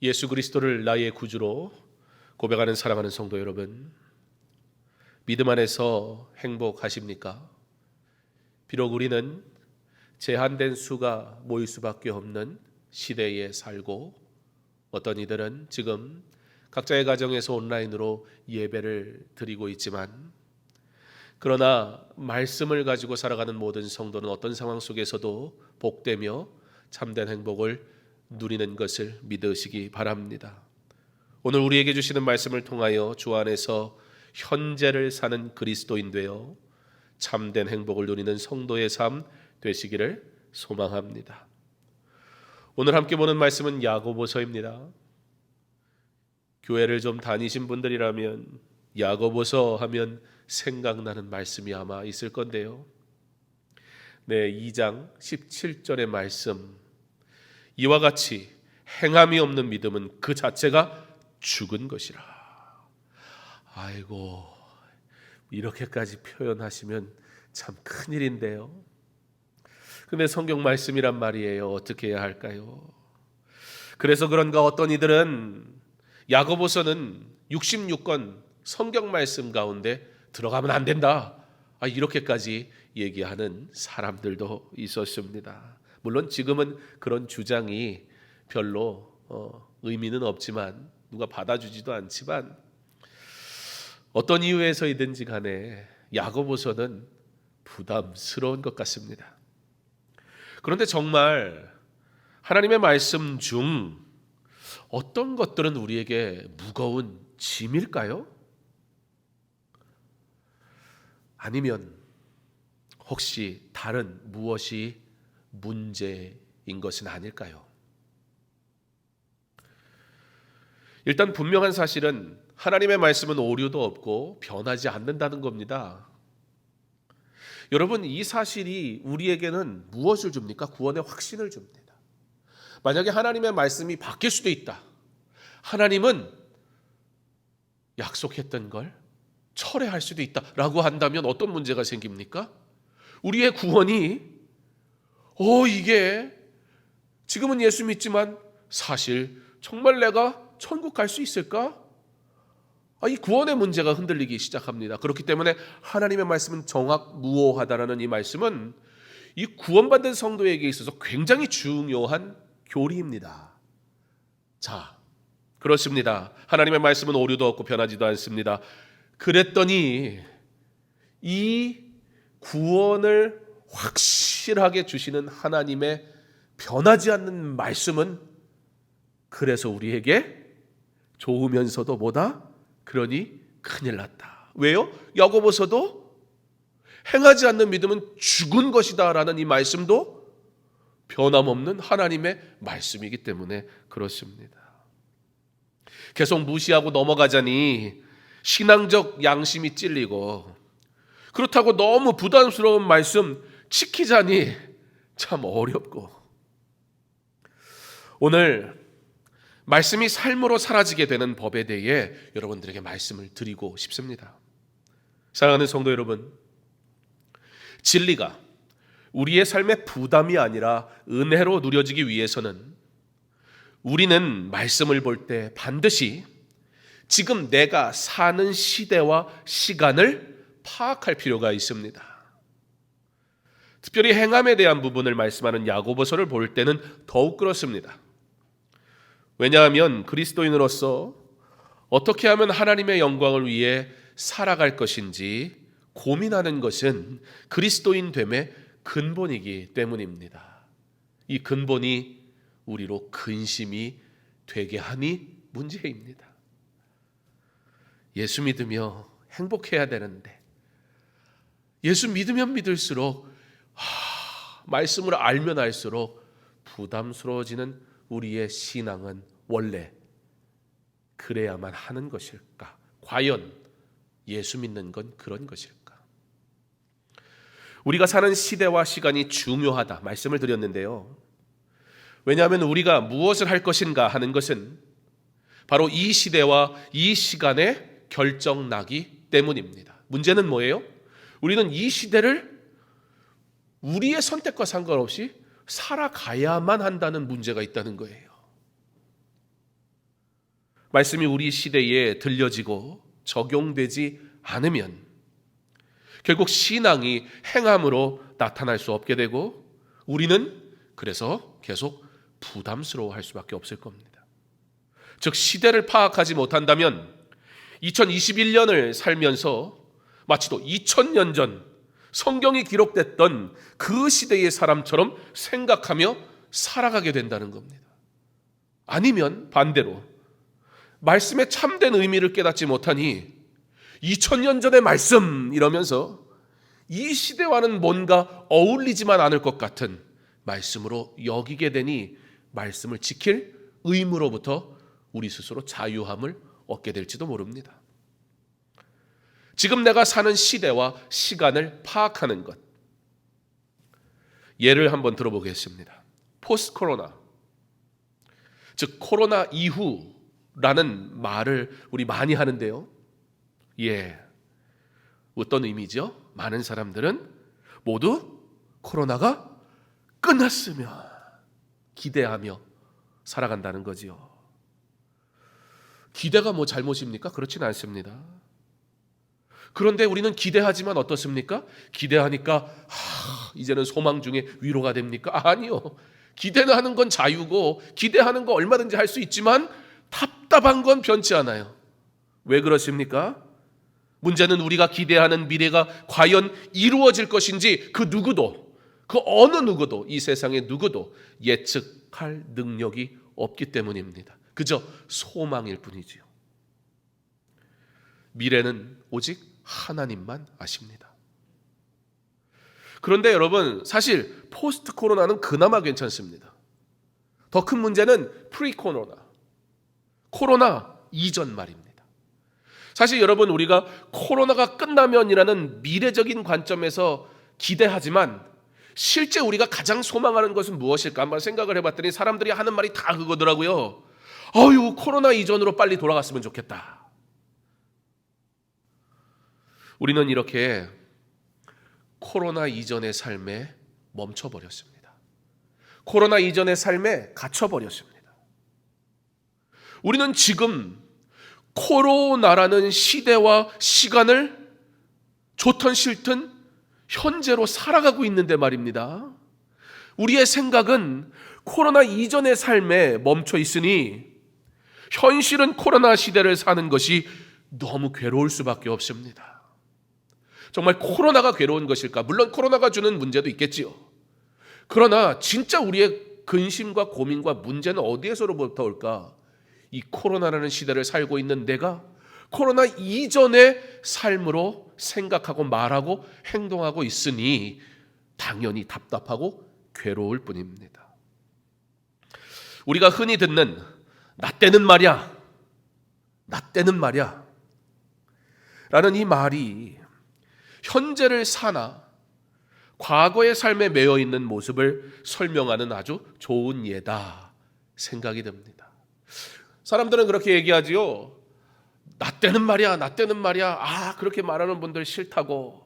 예수 그리스도를 나의 구주로 고백하는 사랑하는 성도 여러분, 믿음 안에서 행복하십니까? 비록 우리는 제한된 수가 모일 수밖에 없는 시대에 살고, 어떤 이들은 지금 각자의 가정에서 온라인으로 예배를 드리고 있지만, 그러나 말씀을 가지고 살아가는 모든 성도는 어떤 상황 속에서도 복되며 참된 행복을 누리는 것을 믿으시기 바랍니다. 오늘 우리에게 주시는 말씀을 통하여 주 안에서 현재를 사는 그리스도인 되어 참된 행복을 누리는 성도의 삶 되시기를 소망합니다. 오늘 함께 보는 말씀은 야고보서입니다. 교회를 좀 다니신 분들이라면 야고보서 하면 생각나는 말씀이 아마 있을 건데요. 2장 17절의 말씀, 이와 같이 행함이 없는 믿음은 그 자체가 죽은 것이라. 아이고, 이렇게까지 표현하시면 참 큰일인데요. 근데 성경 말씀이란 말이에요. 어떻게 해야 할까요? 그래서 그런가 어떤 이들은 야고보서는 66권 성경 말씀 가운데 들어가면 안 된다, 이렇게까지 얘기하는 사람들도 있었습니다. 물론 지금은 그런 주장이 별로 의미는 없지만, 누가 받아주지도 않지만, 어떤 이유에서이든지 간에 야고보서는 부담스러운 것 같습니다. 그런데 정말 하나님의 말씀 중 어떤 것들은 우리에게 무거운 짐일까요? 아니면 혹시 다른 무엇이 문제인 것은 아닐까요? 일단 분명한 사실은 하나님의 말씀은 오류도 없고 변하지 않는다는 겁니다. 여러분, 이 사실이 우리에게는 무엇을 줍니까? 구원의 확신을 줍니다. 만약에 하나님의 말씀이 바뀔 수도 있다, 하나님은 약속했던 걸 철회할 수도 있다라고 한다면 어떤 문제가 생깁니까? 우리의 구원이 이게 지금은 예수 믿지만 사실 정말 내가 천국 갈 수 있을까? 이 구원의 문제가 흔들리기 시작합니다. 그렇기 때문에 하나님의 말씀은 정확무오하다라는 이 말씀은 이 구원받은 성도에게 있어서 굉장히 중요한 교리입니다. 자, 그렇습니다. 하나님의 말씀은 오류도 없고 변하지도 않습니다. 그랬더니 이 구원을 확실하게 주시는 하나님의 변하지 않는 말씀은 그래서 우리에게 좋으면서도 뭐다? 그러니 큰일 났다. 왜요? 야고보서도 행하지 않는 믿음은 죽은 것이다 라는 이 말씀도 변함없는 하나님의 말씀이기 때문에 그렇습니다. 계속 무시하고 넘어가자니 신앙적 양심이 찔리고, 그렇다고 너무 부담스러운 말씀 지키자니 참 어렵고, 오늘 말씀이 삶으로 사라지게 되는 법에 대해 여러분들에게 말씀을 드리고 싶습니다. 사랑하는 성도 여러분, 진리가 우리의 삶의 부담이 아니라 은혜로 누려지기 위해서는 우리는 말씀을 볼 때 반드시 지금 내가 사는 시대와 시간을 파악할 필요가 있습니다. 특별히 행함에 대한 부분을 말씀하는 야고보서를 볼 때는 더욱 그렇습니다. 왜냐하면 그리스도인으로서 어떻게 하면 하나님의 영광을 위해 살아갈 것인지 고민하는 것은 그리스도인 됨의 근본이기 때문입니다. 이 근본이 우리로 근심이 되게 하니 문제입니다. 예수 믿으며 행복해야 되는데, 예수 믿으면 믿을수록 말씀을 알면 알수록 부담스러워지는 우리의 신앙은 원래 그래야만 하는 것일까? 과연 예수 믿는 건 그런 것일까? 우리가 사는 시대와 시간이 중요하다 말씀을 드렸는데요. 왜냐하면 우리가 무엇을 할 것인가 하는 것은 바로 이 시대와 이 시간에 결정나기 때문입니다. 문제는 뭐예요? 우리는 이 시대를 우리의 선택과 상관없이 살아가야만 한다는 문제가 있다는 거예요. 말씀이 우리 시대에 들려지고 적용되지 않으면 결국 신앙이 행함으로 나타날 수 없게 되고 우리는 그래서 계속 부담스러워할 수밖에 없을 겁니다. 즉 시대를 파악하지 못한다면 2021년을 살면서 마치도 2000년 전 성경이 기록됐던 그 시대의 사람처럼 생각하며 살아가게 된다는 겁니다. 아니면 반대로 말씀의 참된 의미를 깨닫지 못하니 2000년 전의 말씀 이러면서 이 시대와는 뭔가 어울리지만 않을 것 같은 말씀으로 여기게 되니 말씀을 지킬 의무로부터 우리 스스로 자유함을 얻게 될지도 모릅니다. 지금 내가 사는 시대와 시간을 파악하는 것. 예를 한번 들어보겠습니다. 포스트 코로나, 즉 코로나 이후라는 말을 우리 많이 하는데요. 어떤 의미죠? 많은 사람들은 모두 코로나가 끝났으면 기대하며 살아간다는 거지요. 기대가 뭐 잘못입니까? 그렇진 않습니다. 그런데 우리는 기대하지만 어떻습니까? 기대하니까 이제는 소망 중에 위로가 됩니까? 아니요. 기대하는 건 자유고 기대하는 거 얼마든지 할 수 있지만 답답한 건 변치 않아요. 왜 그렇습니까? 문제는 우리가 기대하는 미래가 과연 이루어질 것인지 그 어느 누구도 이 세상의 누구도 예측할 능력이 없기 때문입니다. 그저 소망일 뿐이지요. 미래는 오직 하나님만 아십니다. 그런데 여러분, 사실 포스트 코로나는 그나마 괜찮습니다. 더 큰 문제는 프리 코로나 이전 말입니다. 사실 여러분, 우리가 코로나가 끝나면이라는 미래적인 관점에서 기대하지만 실제 우리가 가장 소망하는 것은 무엇일까 한번 생각을 해봤더니 사람들이 하는 말이 다 그거더라고요. 코로나 이전으로 빨리 돌아갔으면 좋겠다. 우리는 이렇게 코로나 이전의 삶에 멈춰버렸습니다. 코로나 이전의 삶에 갇혀버렸습니다. 우리는 지금 코로나라는 시대와 시간을 좋든 싫든 현재로 살아가고 있는데 말입니다. 우리의 생각은 코로나 이전의 삶에 멈춰 있으니 현실은 코로나 시대를 사는 것이 너무 괴로울 수밖에 없습니다. 정말 코로나가 괴로운 것일까? 물론 코로나가 주는 문제도 있겠지요. 그러나 진짜 우리의 근심과 고민과 문제는 어디에서로부터 올까? 이 코로나라는 시대를 살고 있는 내가 코로나 이전의 삶으로 생각하고 말하고 행동하고 있으니 당연히 답답하고 괴로울 뿐입니다. 우리가 흔히 듣는 나 때는 말이야 라는 이 말이 현재를 사나 과거의 삶에 매여 있는 모습을 설명하는 아주 좋은 예다 생각이 듭니다. 사람들은 그렇게 얘기하지요. 나 때는 말이야. 그렇게 말하는 분들 싫다고.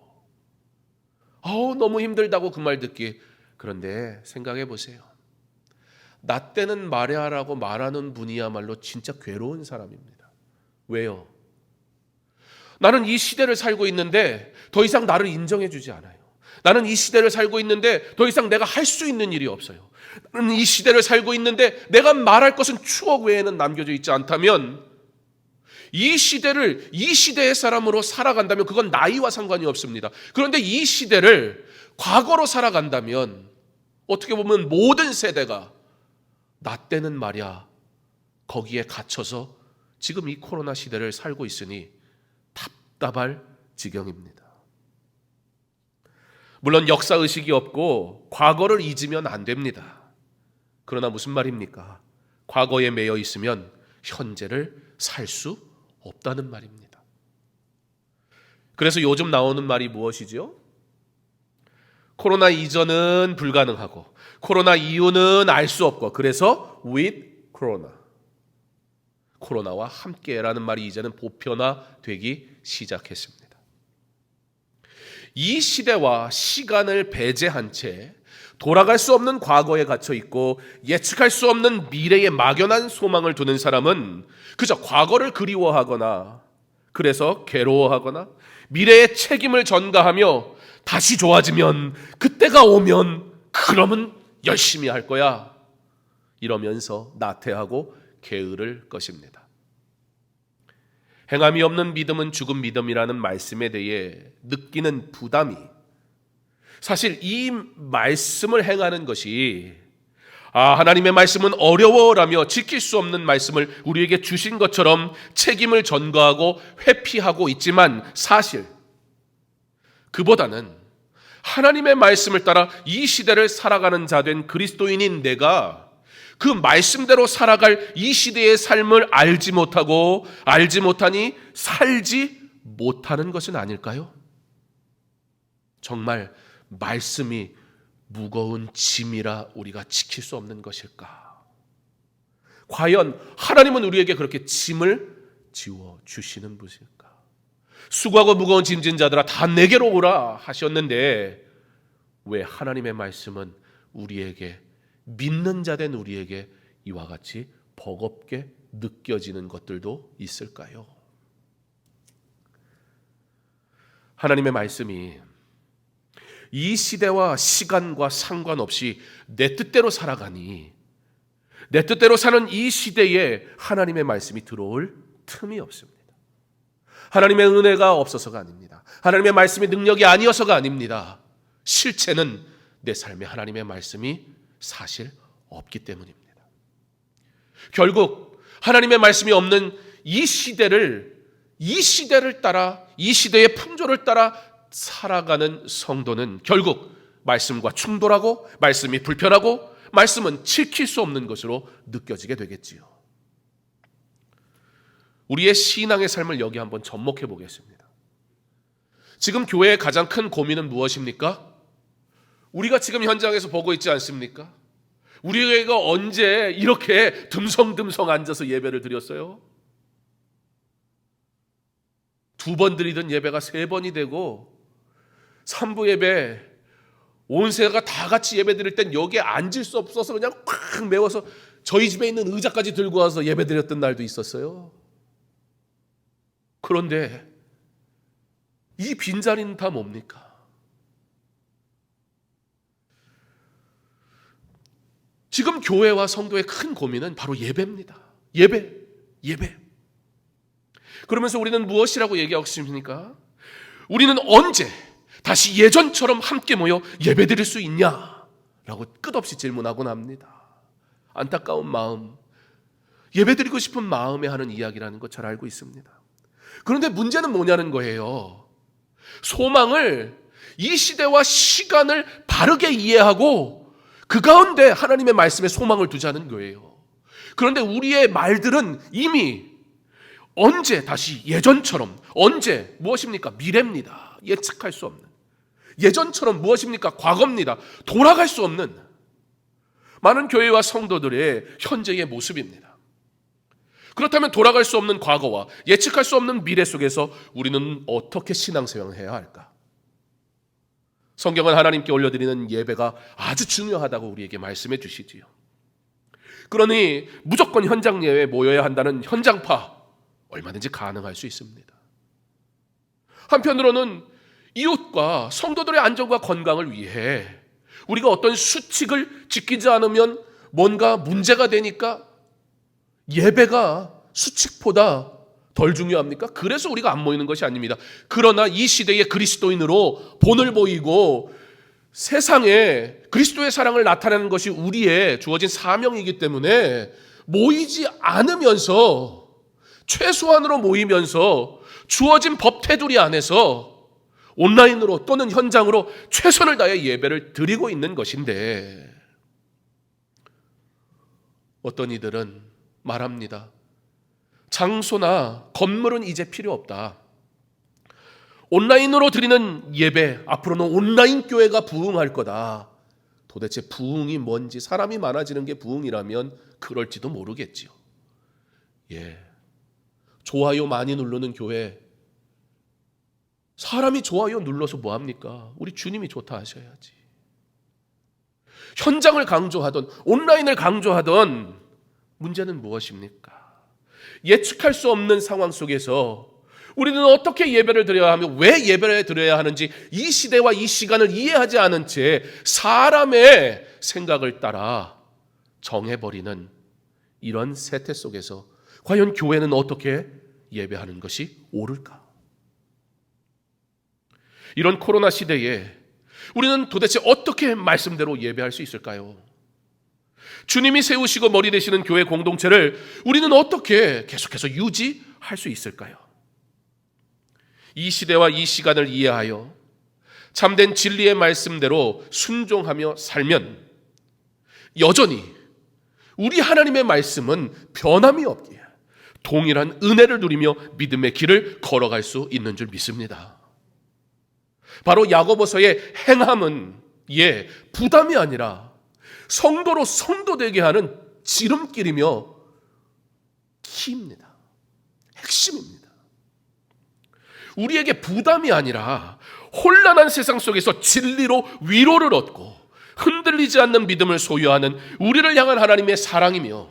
너무 힘들다고 그 말 듣기. 그런데 생각해 보세요. 나 때는 말야라고 말하는 분이야말로 진짜 괴로운 사람입니다. 왜요? 나는 이 시대를 살고 있는데 더 이상 나를 인정해 주지 않아요. 나는 이 시대를 살고 있는데 더 이상 내가 할 수 있는 일이 없어요. 나는 이 시대를 살고 있는데 내가 말할 것은 추억 외에는 남겨져 있지 않다면 이 시대의 사람으로 살아간다면 그건 나이와 상관이 없습니다. 그런데 이 시대를 과거로 살아간다면 어떻게 보면 모든 세대가 나 때는 말이야 거기에 갇혀서 지금 이 코로나 시대를 살고 있으니 답답할 지경입니다. 물론 역사의식이 없고 과거를 잊으면 안 됩니다. 그러나 무슨 말입니까? 과거에 매여 있으면 현재를 살 수 없다는 말입니다. 그래서 요즘 나오는 말이 무엇이죠? 코로나 이전은 불가능하고 코로나 이후는 알 수 없고 그래서 with corona, 코로나와 함께라는 말이 이제는 보편화되기 시작했습니다. 이 시대와 시간을 배제한 채 돌아갈 수 없는 과거에 갇혀 있고 예측할 수 없는 미래에 막연한 소망을 두는 사람은 그저 과거를 그리워하거나 그래서 괴로워하거나 미래의 책임을 전가하며 다시 좋아지면, 그때가 오면 그러면 열심히 할 거야 이러면서 나태하고 게으를 것입니다. 행함이 없는 믿음은 죽은 믿음이라는 말씀에 대해 느끼는 부담이, 사실 이 말씀을 행하는 것이 하나님의 말씀은 어려워라며 지킬 수 없는 말씀을 우리에게 주신 것처럼 책임을 전가하고 회피하고 있지만, 사실 그보다는 하나님의 말씀을 따라 이 시대를 살아가는 자 된 그리스도인인 내가 그 말씀대로 살아갈 이 시대의 삶을 알지 못하고 알지 못하니 살지 못하는 것은 아닐까요? 정말 말씀이 무거운 짐이라 우리가 지킬 수 없는 것일까? 과연 하나님은 우리에게 그렇게 짐을 지워 주시는 분일까? 수고하고 무거운 짐진 자들아 다 내게로 오라 하셨는데, 왜 하나님의 말씀은 우리에게, 믿는 자 된 우리에게 이와 같이 버겁게 느껴지는 것들도 있을까요? 하나님의 말씀이 이 시대와 시간과 상관없이 내 뜻대로 살아가니, 내 뜻대로 사는 이 시대에 하나님의 말씀이 들어올 틈이 없습니다. 하나님의 은혜가 없어서가 아닙니다. 하나님의 말씀이 능력이 아니어서가 아닙니다. 실체는 내 삶에 하나님의 말씀이 사실 없기 때문입니다. 결국 하나님의 말씀이 없는 이 시대를 따라, 이 시대의 풍조를 따라 살아가는 성도는 결국 말씀과 충돌하고, 말씀이 불편하고, 말씀은 지킬 수 없는 것으로 느껴지게 되겠지요. 우리의 신앙의 삶을 여기 한번 접목해 보겠습니다. 지금 교회의 가장 큰 고민은 무엇입니까? 우리가 지금 현장에서 보고 있지 않습니까? 우리가 언제 이렇게 듬성듬성 앉아서 예배를 드렸어요? 2번 드리던 예배가 3번이 되고, 3부 예배 온 세가 다 같이 예배 드릴 땐 여기에 앉을 수 없어서 그냥 콱 메워서 저희 집에 있는 의자까지 들고 와서 예배 드렸던 날도 있었어요. 그런데 이 빈자리는 다 뭡니까? 지금 교회와 성도의 큰 고민은 바로 예배입니다. 예배. 그러면서 우리는 무엇이라고 얘기하고 있습니까? 우리는 언제 다시 예전처럼 함께 모여 예배 드릴 수 있냐라고 끝없이 질문하곤 합니다. 안타까운 마음, 예배 드리고 싶은 마음에 하는 이야기라는 거 잘 알고 있습니다. 그런데 문제는 뭐냐는 거예요. 소망을, 이 시대와 시간을 바르게 이해하고 그 가운데 하나님의 말씀에 소망을 두자는 거예요. 그런데 우리의 말들은 이미 언제 다시 예전처럼, 언제 무엇입니까? 미래입니다. 예측할 수 없는. 예전처럼 무엇입니까? 과거입니다. 돌아갈 수 없는 많은 교회와 성도들의 현재의 모습입니다. 그렇다면 돌아갈 수 없는 과거와 예측할 수 없는 미래 속에서 우리는 어떻게 신앙생활을 해야 할까? 성경은 하나님께 올려드리는 예배가 아주 중요하다고 우리에게 말씀해 주시지요. 그러니 무조건 현장 예배에 모여야 한다는 현장파 얼마든지 가능할 수 있습니다. 한편으로는 이웃과 성도들의 안전과 건강을 위해 우리가 어떤 수칙을 지키지 않으면 뭔가 문제가 되니까 예배가 수칙보다 덜 중요합니까? 그래서 우리가 안 모이는 것이 아닙니다. 그러나 이 시대의 그리스도인으로 본을 보이고 세상에 그리스도의 사랑을 나타내는 것이 우리의 주어진 사명이기 때문에 모이지 않으면서, 최소한으로 모이면서 주어진 법 테두리 안에서 온라인으로 또는 현장으로 최선을 다해 예배를 드리고 있는 것인데, 어떤 이들은 말합니다. 장소나 건물은 이제 필요 없다. 온라인으로 드리는 예배, 앞으로는 온라인 교회가 부흥할 거다. 도대체 부흥이 뭔지, 사람이 많아지는 게 부흥이라면 그럴지도 모르겠지요. 좋아요 많이 누르는 교회, 사람이 좋아요 눌러서 뭐합니까? 우리 주님이 좋다 하셔야지. 현장을 강조하던 온라인을 강조하던 문제는 무엇입니까? 예측할 수 없는 상황 속에서 우리는 어떻게 예배를 드려야 하며 왜 예배를 드려야 하는지 이 시대와 이 시간을 이해하지 않은 채 사람의 생각을 따라 정해버리는 이런 세태 속에서 과연 교회는 어떻게 예배하는 것이 옳을까? 이런 코로나 시대에 우리는 도대체 어떻게 말씀대로 예배할 수 있을까요? 주님이 세우시고 머리 되시는 교회 공동체를 우리는 어떻게 계속해서 유지할 수 있을까요? 이 시대와 이 시간을 이해하여 참된 진리의 말씀대로 순종하며 살면 여전히 우리 하나님의 말씀은 변함이 없기에 동일한 은혜를 누리며 믿음의 길을 걸어갈 수 있는 줄 믿습니다. 바로 야고보서의 행함은 부담이 아니라 성도로 성도되게 하는 지름길이며 키입니다. 핵심입니다. 우리에게 부담이 아니라 혼란한 세상 속에서 진리로 위로를 얻고 흔들리지 않는 믿음을 소유하는 우리를 향한 하나님의 사랑이며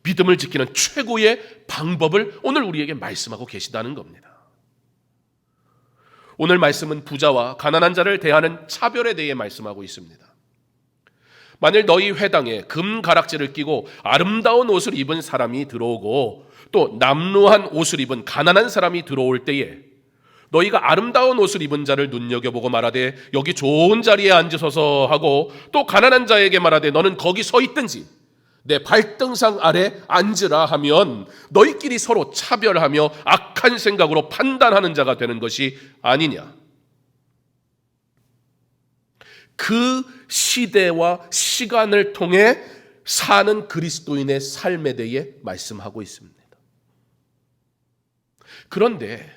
믿음을 지키는 최고의 방법을 오늘 우리에게 말씀하고 계시다는 겁니다. 오늘 말씀은 부자와 가난한 자를 대하는 차별에 대해 말씀하고 있습니다. 만일 너희 회당에 금 가락지를 끼고 아름다운 옷을 입은 사람이 들어오고 또 남루한 옷을 입은 가난한 사람이 들어올 때에 너희가 아름다운 옷을 입은 자를 눈여겨보고 말하되 여기 좋은 자리에 앉으소서 하고 또 가난한 자에게 말하되 너는 거기 서 있든지 내 발등상 아래 앉으라 하면 너희끼리 서로 차별하며 악한 생각으로 판단하는 자가 되는 것이 아니냐. 그 시대와 시간을 통해 사는 그리스도인의 삶에 대해 말씀하고 있습니다. 그런데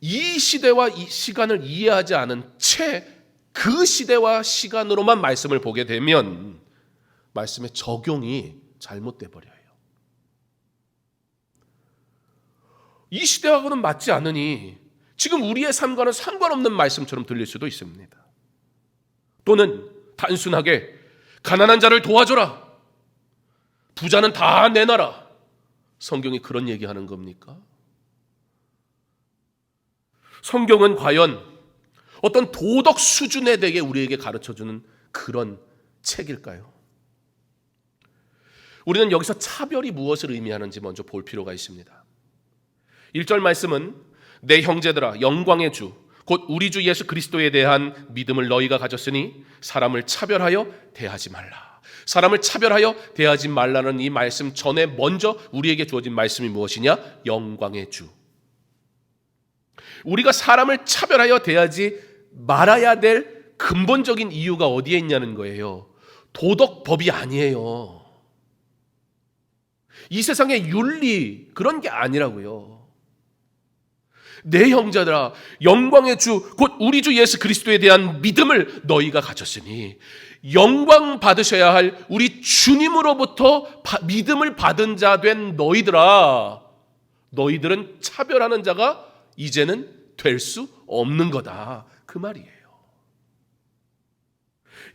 이 시대와 이 시간을 이해하지 않은 채 그 시대와 시간으로만 말씀을 보게 되면 말씀의 적용이 잘못돼 버려요. 이 시대하고는 맞지 않으니 지금 우리의 삶과는 상관없는 말씀처럼 들릴 수도 있습니다. 또는 단순하게 가난한 자를 도와줘라, 부자는 다 내놔라, 성경이 그런 얘기하는 겁니까? 성경은 과연 어떤 도덕 수준에 대해 우리에게 가르쳐주는 그런 책일까요? 우리는 여기서 차별이 무엇을 의미하는지 먼저 볼 필요가 있습니다. 1절 말씀은 내 형제들아 영광의 주 곧 우리 주 예수 그리스도에 대한 믿음을 너희가 가졌으니 사람을 차별하여 대하지 말라. 사람을 차별하여 대하지 말라는 이 말씀 전에 먼저 우리에게 주어진 말씀이 무엇이냐? 영광의 주. 우리가 사람을 차별하여 대하지 말아야 될 근본적인 이유가 어디에 있냐는 거예요. 도덕법이 아니에요. 이 세상의 윤리 그런 게 아니라고요. 내 형제들아 영광의 주 곧 우리 주 예수 그리스도에 대한 믿음을 너희가 가졌으니 영광 받으셔야 할 우리 주님으로부터 믿음을 받은 자 된 너희들아, 너희들은 차별하는 자가 이제는 될 수 없는 거다, 그 말이에요.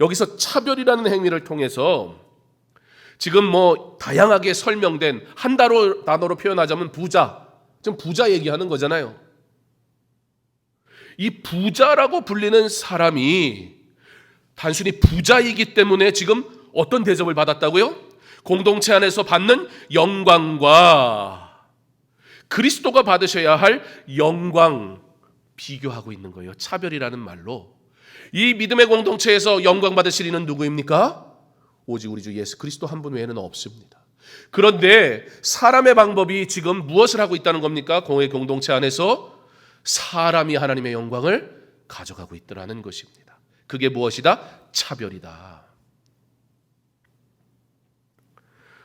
여기서 차별이라는 행위를 통해서 지금 다양하게 설명된 한 단어로 표현하자면 부자, 지금 부자 얘기하는 거잖아요. 이 부자라고 불리는 사람이 단순히 부자이기 때문에 지금 어떤 대접을 받았다고요? 공동체 안에서 받는 영광과 그리스도가 받으셔야 할 영광 비교하고 있는 거예요. 차별이라는 말로. 이 믿음의 공동체에서 영광 받으실 이는 누구입니까? 오직 우리 주 예수 그리스도 한 분 외에는 없습니다. 그런데 사람의 방법이 지금 무엇을 하고 있다는 겁니까? 공동체 안에서 사람이 하나님의 영광을 가져가고 있더라는 것입니다. 그게 무엇이다? 차별이다.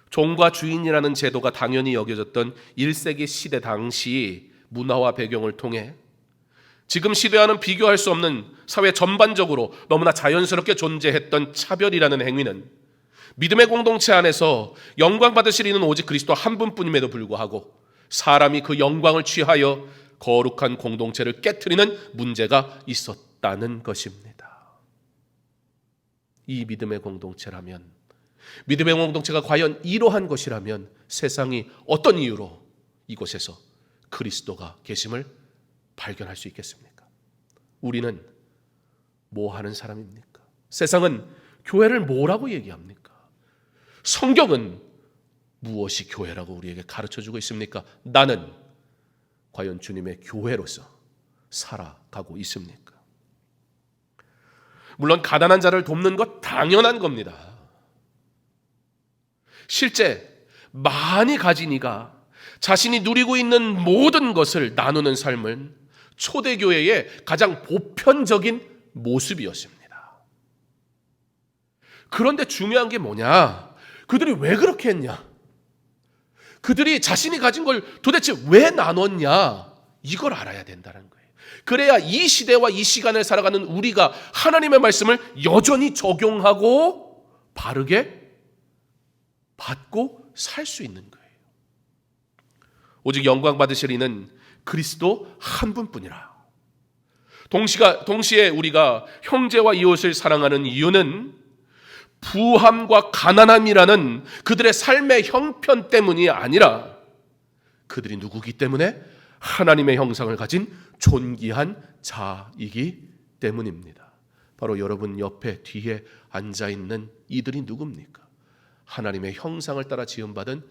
종과 주인이라는 제도가 당연히 여겨졌던 1세기 시대 당시 문화와 배경을 통해 지금 시대와는 비교할 수 없는 사회 전반적으로 너무나 자연스럽게 존재했던 차별이라는 행위는 믿음의 공동체 안에서 영광 받으실 이는 오직 그리스도 한 분뿐임에도 불구하고 사람이 그 영광을 취하여 거룩한 공동체를 깨트리는 문제가 있었다는 것입니다. 이 믿음의 공동체라면, 믿음의 공동체가 과연 이러한 것이라면 세상이 어떤 이유로 이곳에서 그리스도가 계심을 발견할 수 있겠습니까? 우리는 뭐 하는 사람입니까? 세상은 교회를 뭐라고 얘기합니까? 성경은 무엇이 교회라고 우리에게 가르쳐주고 있습니까? 나는 과연 주님의 교회로서 살아가고 있습니까? 물론 가난한 자를 돕는 것 당연한 겁니다. 실제 많이 가진 이가 자신이 누리고 있는 모든 것을 나누는 삶은 초대교회의 가장 보편적인 모습이었습니다. 그런데 중요한 게 뭐냐? 그들이 왜 그렇게 했냐? 그들이 자신이 가진 걸 도대체 왜 나눴냐? 이걸 알아야 된다는 거예요. 그래야 이 시대와 이 시간을 살아가는 우리가 하나님의 말씀을 여전히 적용하고 바르게 받고 살 수 있는 거예요. 오직 영광 받으실 이는 그리스도 한 분뿐이라. 동시에 우리가 형제와 이웃을 사랑하는 이유는 부함과 가난함이라는 그들의 삶의 형편 때문이 아니라 그들이 누구기 때문에 하나님의 형상을 가진 존귀한 자이기 때문입니다. 바로 여러분 옆에 뒤에 앉아있는 이들이 누굽니까? 하나님의 형상을 따라 지음받은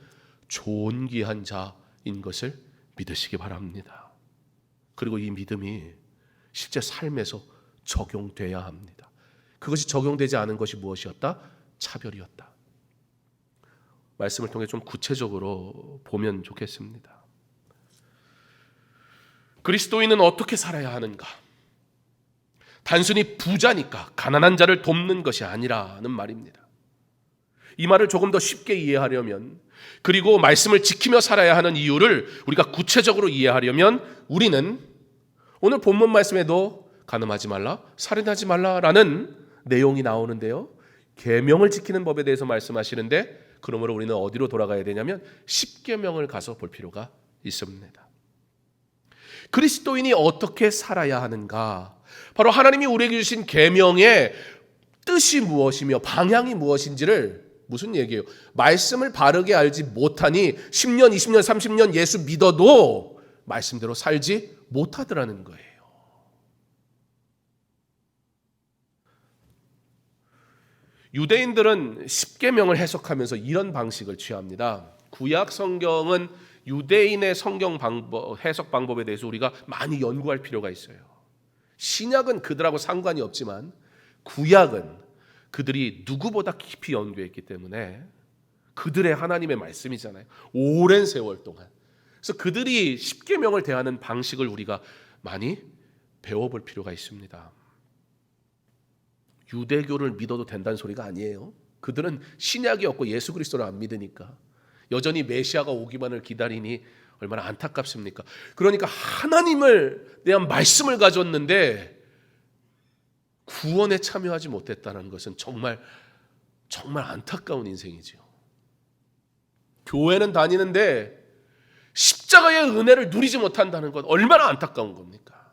존귀한 자인 것을 믿으시기 바랍니다. 그리고 이 믿음이 실제 삶에서 적용돼야 합니다. 그것이 적용되지 않은 것이 무엇이었다? 차별이었다. 말씀을 통해 좀 구체적으로 보면 좋겠습니다. 그리스도인은 어떻게 살아야 하는가? 단순히 부자니까 가난한 자를 돕는 것이 아니라는 말입니다. 이 말을 조금 더 쉽게 이해하려면, 그리고 말씀을 지키며 살아야 하는 이유를 우리가 구체적으로 이해하려면 우리는 오늘 본문 말씀에도 간음하지 말라, 살인하지 말라라는 내용이 나오는데요. 계명을 지키는 법에 대해서 말씀하시는데, 그러므로 우리는 어디로 돌아가야 되냐면 10계명을 가서 볼 필요가 있습니다. 그리스도인이 어떻게 살아야 하는가? 바로 하나님이 우리에게 주신 계명의 뜻이 무엇이며 방향이 무엇인지를, 무슨 얘기예요? 말씀을 바르게 알지 못하니 10년, 20년, 30년 예수 믿어도 말씀대로 살지 못하더라는 거예요. 유대인들은 10계명을 해석하면서 이런 방식을 취합니다. 구약 성경은 유대인의 성경 해석 방법에 대해서 우리가 많이 연구할 필요가 있어요. 신약은 그들하고 상관이 없지만 구약은 그들이 누구보다 깊이 연구했기 때문에 그들의 하나님의 말씀이잖아요. 오랜 세월 동안. 그래서 그들이 10계명을 대하는 방식을 우리가 많이 배워볼 필요가 있습니다. 유대교를 믿어도 된다는 소리가 아니에요. 그들은 신약이 없고 예수 그리스도를 안 믿으니까 여전히 메시아가 오기만을 기다리니 얼마나 안타깝습니까? 그러니까 하나님을 대한 말씀을 가졌는데 구원에 참여하지 못했다는 것은 정말 안타까운 인생이지요. 교회는 다니는데 십자가의 은혜를 누리지 못한다는 것 얼마나 안타까운 겁니까?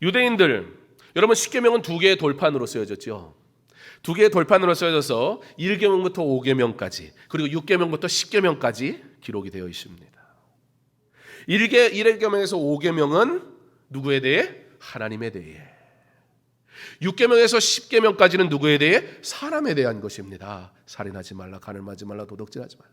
유대인들, 여러분 10계명은 두 개의 돌판으로 쓰여졌죠. 두 개의 돌판으로 쓰여져서 1계명부터 5계명까지, 그리고 6계명부터 10계명까지 기록이 되어 있습니다. 1계명에서 5계명은 누구에 대해? 하나님에 대해. 6계명에서 10계명까지는 누구에 대해? 사람에 대한 것입니다. 살인하지 말라, 간음하지 말라, 도둑질하지 말라.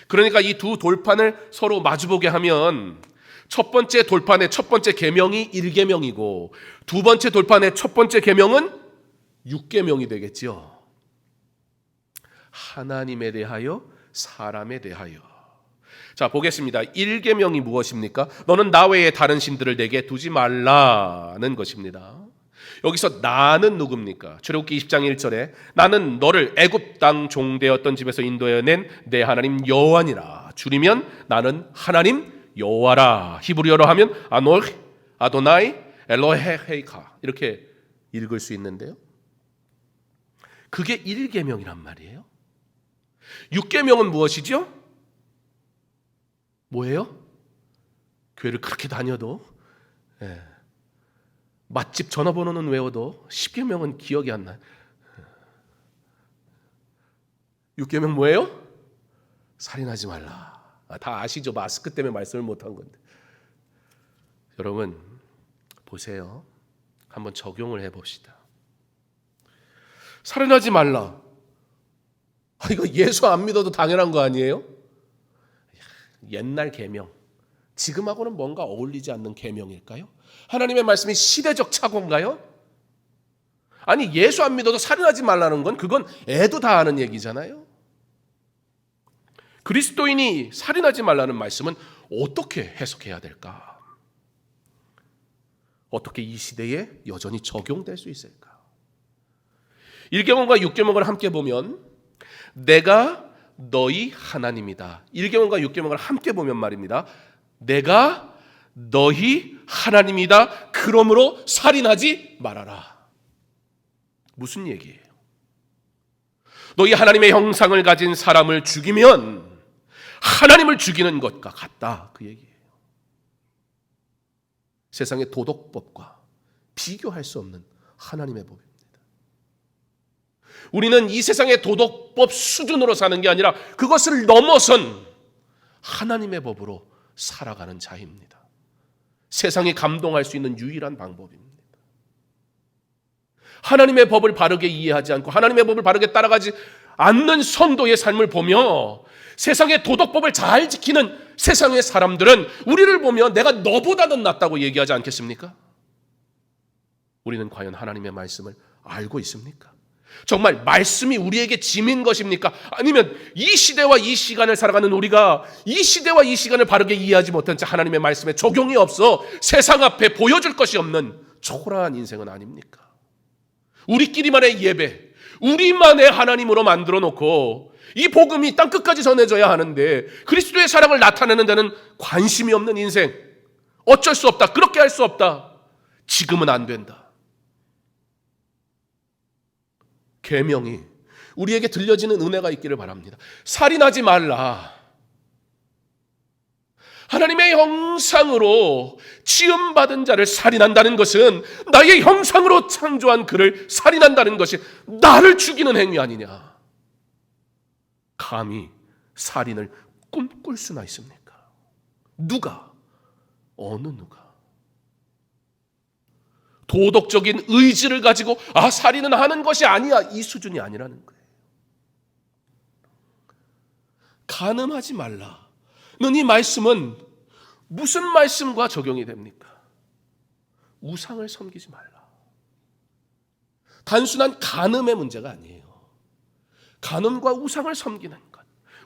그러니까 이 두 돌판을 서로 마주보게 하면 첫 번째 돌판의 첫 번째 계명이 1계명이고 두 번째 돌판의 첫 번째 계명은 6계명이 되겠지요. 하나님에 대하여, 사람에 대하여. 자, 보겠습니다. 1계명이 무엇입니까? 너는 나 외에 다른 신들을 내게 두지 말라는 것입니다. 여기서 나는 누굽니까? 출애굽기 20장 1절에 나는 너를 애굽 땅 종되었던 집에서 인도해낸 내 하나님 여호와니라. 줄이면 나는 하나님 여호와라. 히브리어로 하면 아도나이 엘로헤헤이카 이렇게 읽을 수 있는데요. 그게 1계명이란 말이에요. 6계명은 무엇이죠? 뭐예요? 교회를 그렇게 다녀도 맛집 전화번호는 외워도 10계명은 기억이 안 나요. 6계명 뭐예요? 살인하지 말라. 다 아시죠? 마스크 때문에 말씀을 못한 건데. 여러분 보세요. 한번 적용을 해봅시다. 살인하지 말라. 이거 예수 안 믿어도 당연한 거 아니에요? 옛날 계명, 지금하고는 뭔가 어울리지 않는 계명일까요? 하나님의 말씀이 시대적 착오인가요? 아니 예수 안 믿어도 살인하지 말라는 건 그건 애도 다 아는 얘기잖아요. 그리스도인이 살인하지 말라는 말씀은 어떻게 해석해야 될까? 어떻게 이 시대에 여전히 적용될 수 있을까? 1계명과 6계명을 함께 보면 내가 너희 하나님이다. 1계명과 6계명을 함께 보면 말입니다. 내가 너희 하나님이다. 그러므로 살인하지 말아라. 무슨 얘기예요? 너희 하나님의 형상을 가진 사람을 죽이면 하나님을 죽이는 것과 같다. 그 얘기예요. 세상의 도덕법과 비교할 수 없는 하나님의 법입니다. 우리는 이 세상의 도덕법 수준으로 사는 게 아니라 그것을 넘어선 하나님의 법으로 살아가는 자입니다. 세상이 감동할 수 있는 유일한 방법입니다. 하나님의 법을 바르게 이해하지 않고 하나님의 법을 바르게 따라가지 않는 성도의 삶을 보며 세상의 도덕법을 잘 지키는 세상의 사람들은 우리를 보며 내가 너보다는 낫다고 얘기하지 않겠습니까? 우리는 과연 하나님의 말씀을 알고 있습니까? 정말 말씀이 우리에게 짐인 것입니까? 아니면 이 시대와 이 시간을 살아가는 우리가 이 시대와 이 시간을 바르게 이해하지 못한 채 하나님의 말씀에 적용이 없어 세상 앞에 보여줄 것이 없는 초라한 인생은 아닙니까? 우리끼리만의 예배, 우리만의 하나님으로 만들어 놓고 이 복음이 땅끝까지 전해져야 하는데 그리스도의 사랑을 나타내는 데는 관심이 없는 인생. 어쩔 수 없다. 그렇게 할 수 없다. 지금은 안 된다. 계명이 우리에게 들려지는 은혜가 있기를 바랍니다. 살인하지 말라. 하나님의 형상으로 지음받은 자를 살인한다는 것은 나의 형상으로 창조한 그를 살인한다는 것이 나를 죽이는 행위 아니냐. 감히 살인을 꿈꿀 수나 있습니까? 누가? 어느 누가? 도덕적인 의지를 가지고 살인은 하는 것이 아니야. 이 수준이 아니라는 거예요. 간음하지 말라. 이 말씀은 무슨 말씀과 적용이 됩니까? 우상을 섬기지 말라. 단순한 간음의 문제가 아니에요. 간음과 우상을 섬기는 것.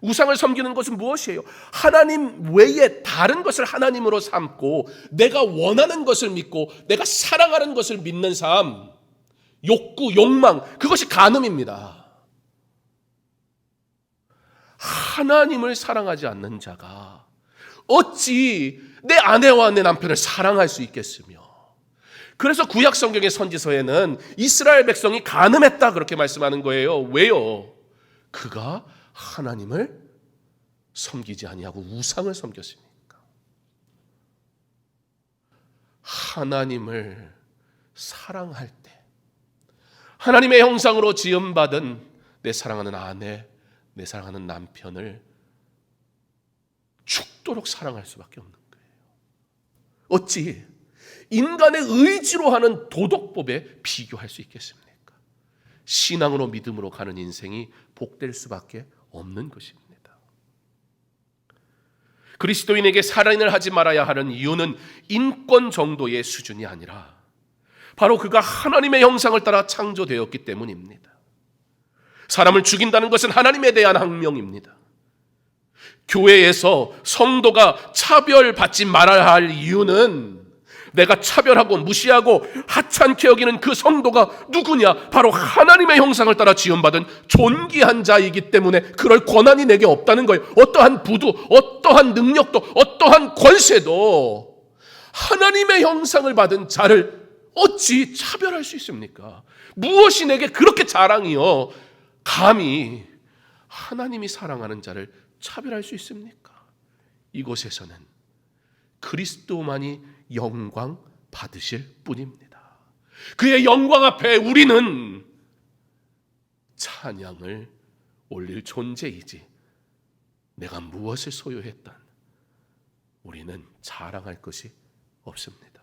우상을 섬기는 것은 무엇이에요? 하나님 외에 다른 것을 하나님으로 삼고 내가 원하는 것을 믿고 내가 사랑하는 것을 믿는 삶, 욕구, 욕망, 그것이 간음입니다. 하나님을 사랑하지 않는 자가 어찌 내 아내와 내 남편을 사랑할 수 있겠으며. 그래서 구약 성경의 선지서에는 이스라엘 백성이 간음했다 그렇게 말씀하는 거예요. 왜요? 그가 하나님을 섬기지 아니하고 우상을 섬겼으니까. 하나님을 사랑할 때 하나님의 형상으로 지음받은 내 사랑하는 아내, 내 사랑하는 남편을 죽도록 사랑할 수밖에 없는 거예요. 어찌 인간의 의지로 하는 도덕법에 비교할 수 있겠습니까? 신앙으로 믿음으로 가는 인생이 복될 수밖에 없는 것입니다. 그리스도인에게 살인을 하지 말아야 하는 이유는 인권 정도의 수준이 아니라 바로 그가 하나님의 형상을 따라 창조되었기 때문입니다. 사람을 죽인다는 것은 하나님에 대한 항명입니다. 교회에서 성도가 차별받지 말아야 할 이유는 내가 차별하고 무시하고 하찮게 여기는 그 성도가 누구냐? 바로 하나님의 형상을 따라 지음받은 존귀한 자이기 때문에 그럴 권한이 내게 없다는 거예요. 어떠한 부도, 어떠한 능력도, 어떠한 권세도 하나님의 형상을 받은 자를 어찌 차별할 수 있습니까? 무엇이 내게 그렇게 자랑이요? 감히 하나님이 사랑하는 자를 차별할 수 있습니까? 이곳에서는 그리스도만이 영광 받으실 뿐입니다. 그의 영광 앞에 우리는 찬양을 올릴 존재이지 내가 무엇을 소유했던 우리는 자랑할 것이 없습니다.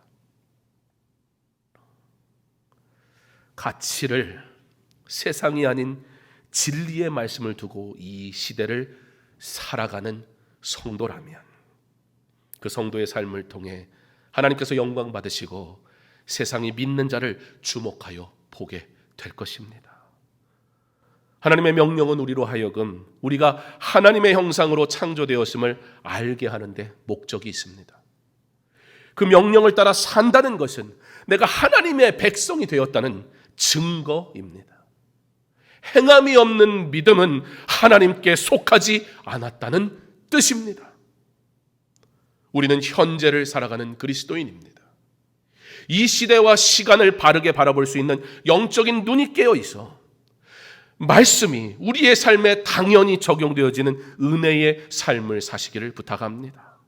가치를 세상이 아닌 진리의 말씀을 두고 이 시대를 살아가는 성도라면 그 성도의 삶을 통해 하나님께서 영광 받으시고 세상이 믿는 자를 주목하여 보게 될 것입니다. 하나님의 명령은 우리로 하여금 우리가 하나님의 형상으로 창조되었음을 알게 하는데 목적이 있습니다. 그 명령을 따라 산다는 것은 내가 하나님의 백성이 되었다는 증거입니다. 행함이 없는 믿음은 하나님께 속하지 않았다는 뜻입니다. 우리는 현재를 살아가는 그리스도인입니다. 이 시대와 시간을 바르게 바라볼 수 있는 영적인 눈이 깨어 있어 말씀이 우리의 삶에 당연히 적용되어지는 은혜의 삶을 사시기를 부탁합니다.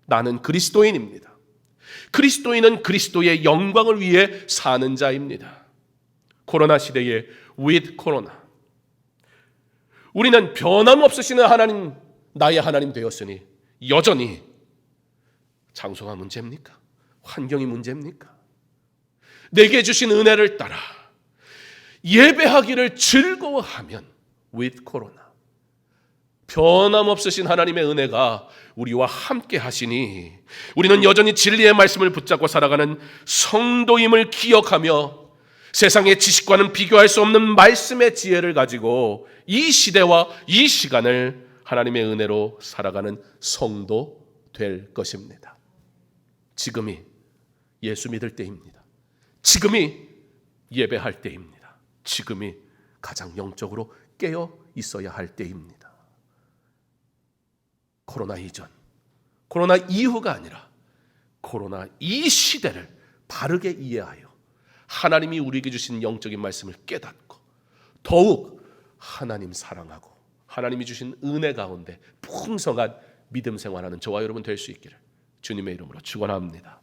나는 그리스도인입니다. 그리스도인은 그리스도의 영광을 위해 사는 자입니다. 코로나 시대에 with 코로나 우리는 변함없으시는 하나님, 나의 하나님 되었으니 여전히 장소가 문제입니까? 환경이 문제입니까? 내게 주신 은혜를 따라 예배하기를 즐거워하면 with 코로나 변함없으신 하나님의 은혜가 우리와 함께 하시니 우리는 여전히 진리의 말씀을 붙잡고 살아가는 성도임을 기억하며 세상의 지식과는 비교할 수 없는 말씀의 지혜를 가지고 이 시대와 이 시간을 하나님의 은혜로 살아가는 성도 될 것입니다. 지금이 예수 믿을 때입니다. 지금이 예배할 때입니다. 지금이 가장 영적으로 깨어 있어야 할 때입니다. 코로나 이전, 코로나 이후가 아니라 코로나 이 시대를 바르게 이해하여 하나님이 우리에게 주신 영적인 말씀을 깨닫고 더욱 하나님 사랑하고 하나님이 주신 은혜 가운데 풍성한 믿음 생활하는 저와 여러분 될 수 있기를 주님의 이름으로 축원합니다.